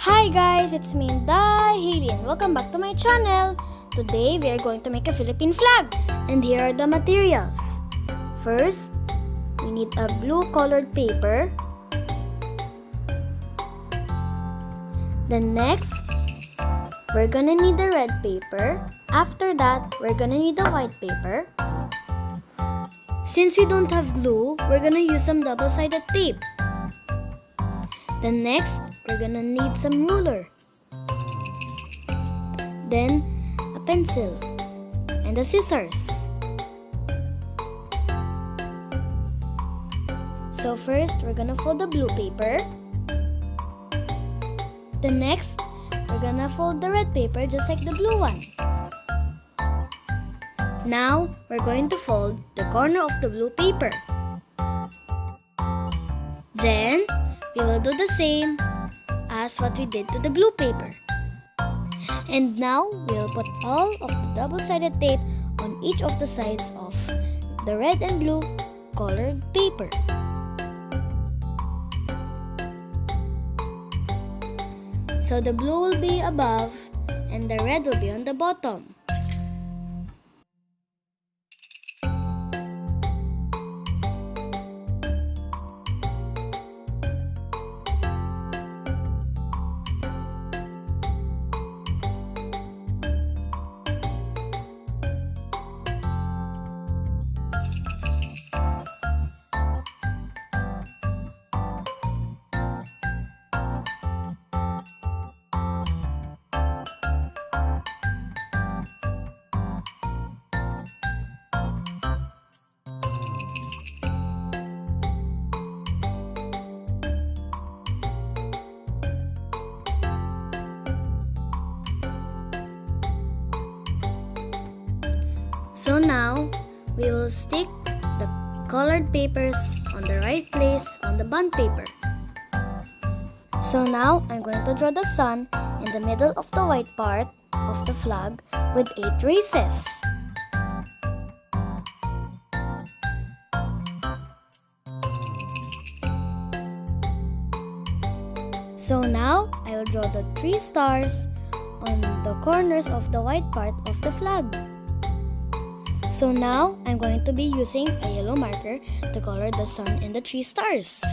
Hi guys, it's me Inday Hailey and welcome back to my channel. Today we are going to make a Philippine flag and here are the materials. First, we need a blue colored paper. Then next, we're gonna need a red paper. After that, we're gonna need a white paper. Since we don't have glue, we're gonna use some double-sided tape. Then next, we're gonna need some ruler. Then, a pencil and the scissors. So first, we're gonna fold the blue paper. Then next, we're gonna fold the red paper just like the blue one. Now, we're going to fold the corner of the blue paper. Then, we will do the same as what we did to the blue paper. And now, we'll put all of the double-sided tape on each of the sides of the red and blue colored paper. So the blue will be above and the red will be on the bottom. So now, we will stick the colored papers on the right place on the bond paper. So now, I'm going to draw the sun in the middle of the white part of the flag with 8 races. So now, I will draw the 3 stars on the corners of the white part of the flag. So now, I'm going to be using a yellow marker to color the sun and the 3 stars.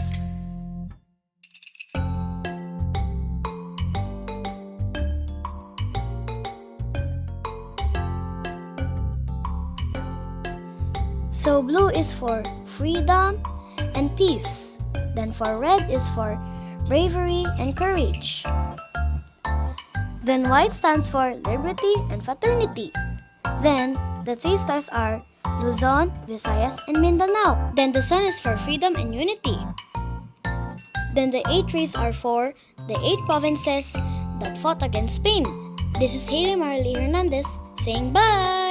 So blue is for freedom and peace. Then for red is for bravery and courage. Then white stands for liberty and fraternity. Then the 3 stars are Luzon, Visayas, and Mindanao. Then the sun is for freedom and unity. Then the 8 rays are for the 8 provinces that fought against Spain. This is Hailey Hernandez saying bye!